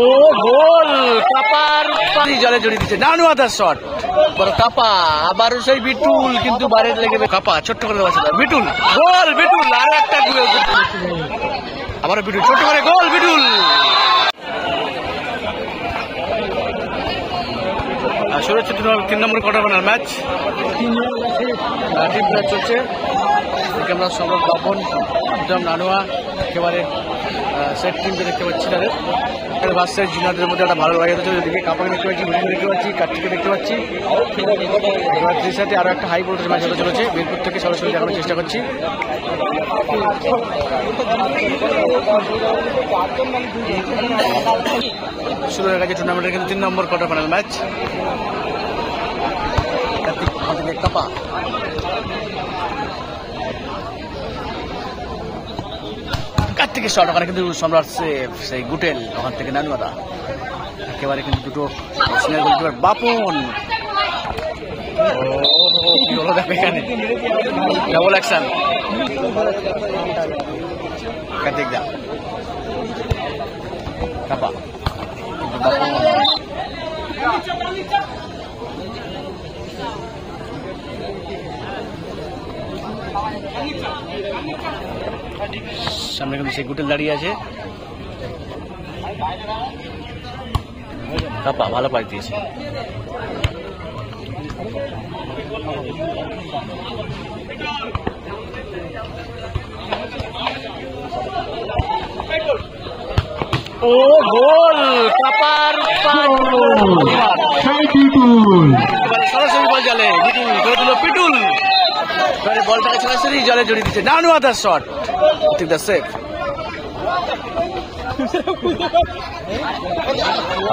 ও গোল, কাপার জলে জড়িয়ে দিচ্ছে, নানু আদার শট, বড় কাপা, আবারও সেই বিটুল, কিন্তু বাইরে লেগে কাপা ছোট্ট করে দেওয়া ছিল, বিটুল গোল, বিটুল আরো একটা আবারও বিটুল ছোট্ট করে গোল, বিটুল। শুরু হচ্ছে 3 নম্বর quarter final match, team match চলছে। আমরা সৌরভ, বাপন, নানুয়া একেবারে সেট টিমকে দেখতে পাচ্ছি, তাদের বাচ্চার জুনিয়রদের মধ্যে একটা ভালো লড়াই হচ্ছে। ওদিকে কাপাকে দেখতে পাচ্ছি, মিঠুন দেখতে পাচ্ছি, কার্তিককে দেখতে পাচ্ছি। এবার সাথে আরো একটা হাই ভোল্টেজ ম্যাচ হতে চলেছে। বীরপুর থেকে সরাসরি দেখানোর চেষ্টা করছি। শুরু হয়ে গেছে টুর্নামেন্টের কিন্তু 3 নম্বর কোয়ার্টার ফাইনাল ম্যাচ। কার্তিক কাপা, কার্তিকের শট, ওখানে কিন্তু সম্রাট সেফ, সেই গুটেল, ওখান থেকে নানুয়াদা একেবারে কিন্তু দুটো সিনিয়র গোলকিপার বাপন। কি হলো দেখো এখানে, ডাবল অ্যাকশন, কার্তিক দা কাপা, সামনে কিন্তু সেই গুটেল দাঁড়িয়ে আছে, কাপা ভালো পাশ দিয়েছে। ও গোল, কাপার সরাসরি বল জালে, বিটুল করে দিল, পিটুল বলটাকে সরাসরি জলে জড়িয়ে দিচ্ছে, নানু আদার শট, সেফ,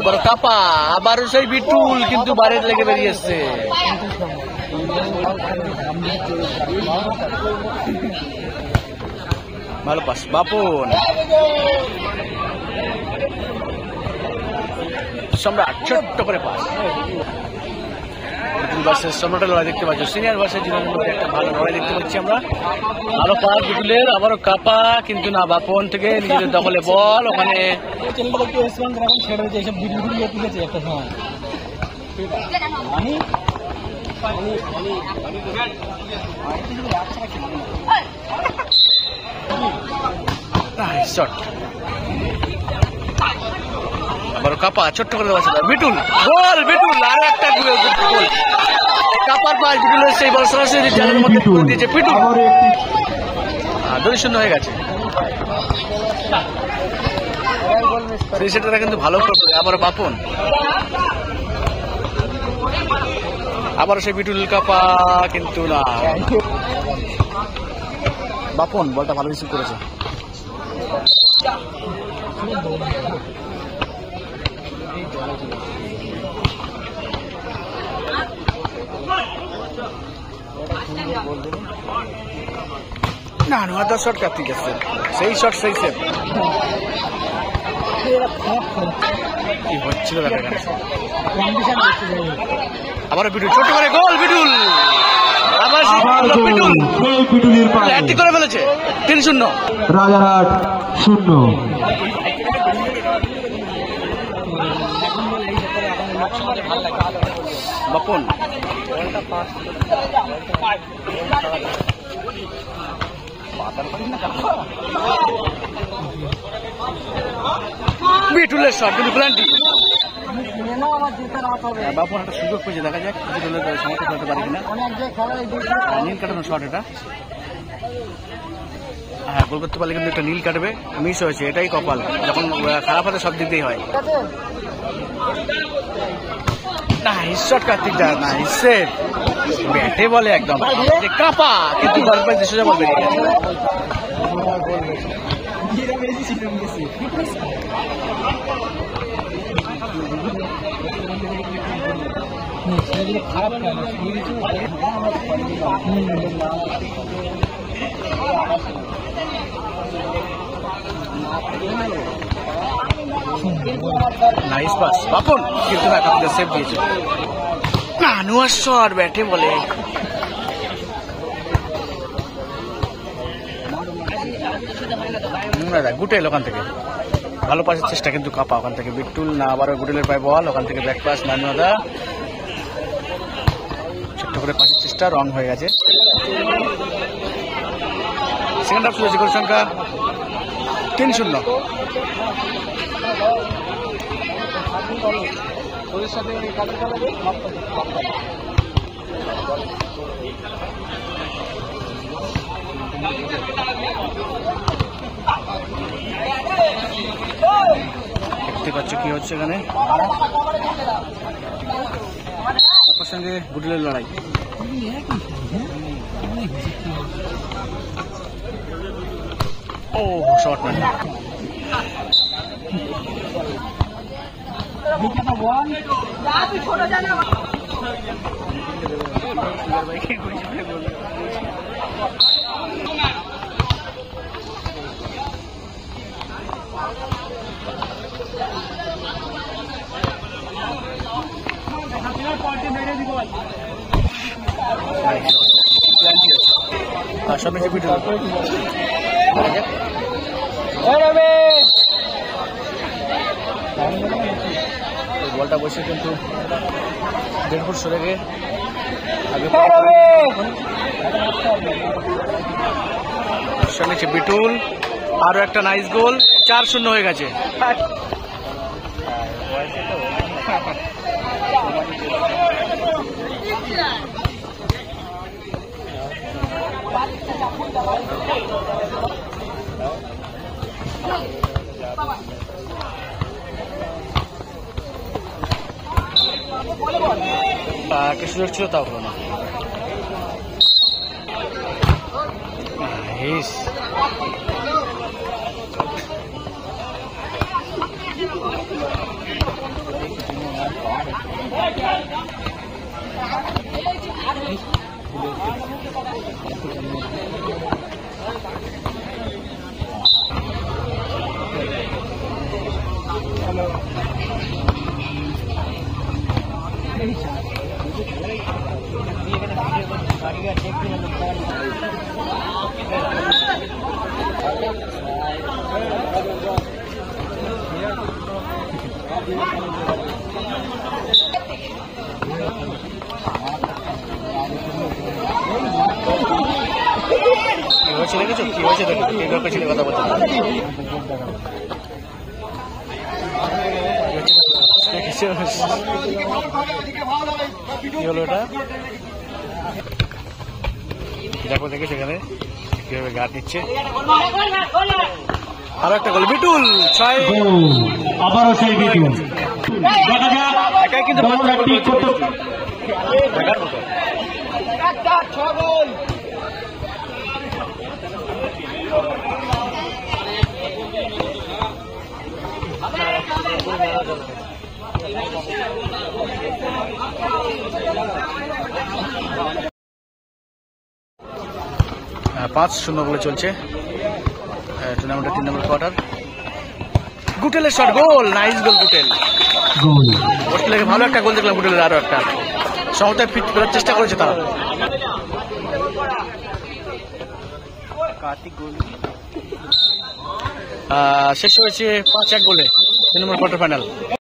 বড় কাপা, আবারও সেই বিটুল, কিন্তু বাইরে লেগে বেরিয়ে এসছে। ভালো পাস, বাপন, সম্রাট ছোট্ট করে পাস। সম্রাটের লড়াই দেখতে পাচ্ছি, সিনিয়র ভার্সেস জুনিয়রের মধ্যে একটা ভালো লড়াই দেখতে পাচ্ছি আমরা। ভালো পাস বিটুলের, আবারও কাপা, কিন্তু না, বাপন থেকে নিজেদের দখলে বল, ওখানে শট, আবার কাপা ছোট্ট করে দেওয়া ছিল, বিটুল গোল, বিটুল আরো একটা গোল, কাপার পাস, বিটুলের সেই বল সরাসরি জালের মধ্যে দিয়েছে, পিটুল 2-0 হয়ে গেছে। সেটা কিন্তু ভালো করবে, আবার বাপন, আবারও সেই বিটুল, কাপা, কিন্তু না, বাপন বলটা ভালো রিসিভ করেছে। না, নয় শট কার্তিক আছে, সেই শট সেই সেভ, কি হচ্ছিল আবার বিটুল ছোট করে গোল, বিটুল আবার বিটুল হ্যাট্রিক করে ফেলেছে, 3-0, রাজারহাট 0। বাপন বিটুলের শট, কিন্তু প্ল্যান্টি, বাপন একটা সুযোগ পেয়েছে, দেখা যাক বিটুলের সমস্যা করতে পারে কিনা। নীল কাটানো শট এটা, হ্যাঁ গোল করতে পারলে কিন্তু একটা নীল কাটবে, মিস হয়েছে, এটাই কপাল, যখন খারাপ হতে সব দিক দিয়েই হয়। নাইস শট কার্তিক দা, নাইস সেভ, ব্যাটে বলে একদম কাপা, কিন্তু গল্পের সোজা বল বেরিয়ে গেছে। নাইস পাস বাপন, কিন্তু না কার্তিক সেভ দিয়েছে। নানুয়ার শট ব্যাটে বলে, গুটেল ওখান থেকে ভালো পাসের চেষ্টা, কিন্তু কাপা ওখান থেকে বিট্টুল না, আবারও গুটেলের পায়ে বল, ওখান থেকে ব্যাক পাস নানুয়াদা, ছোট্ট করে পাসের চেষ্টা, রং হয়ে গেছে। সেকেন্ড হাফ শুরু হয়েছে, গোল সংখ্যা 3-0। দেখতে পাচ্ছ কি হচ্ছে এখানে, ওর সঙ্গে গুটেলের লড়াই। ও শর্ট না, সামনে ভিডিও বলটা বসে কিন্তু 1.5 ফুট সরে গিয়ে আগে সামনে বিটুল, আরো একটা নাইস গোল, 4-0 হয়ে গেছে। কি সুযোগ ছিল তাও হলো না। কি হয়েছে দেখো, এইভাবে পেছনে কথা বলতে কি হলো এটা, দেখো দেখে সেখানে কিভাবে গার্ড নিচ্ছে। আরো একটা গোল, বিটুল 6। আবারও সেই বিটুল, দেখা যাক একাই কিন্তু দেখার মতো। হ্যাঁ, 5-0 বলে চলছে টুর্নামেন্টের 3 নম্বর কোয়ার্টার। গুটেলের শট, গোল, নাইস গোল গুটেল। অস্ট্রেলিয়াকে ভালো একটা গোল দেখলাম গুটেলের, আরো একটা সমতায় ফিট করার চেষ্টা করেছে তারা। শেষ হয়েছে 5-1 গোলে 3 নম্বর কোয়ার্টার ফাইনাল।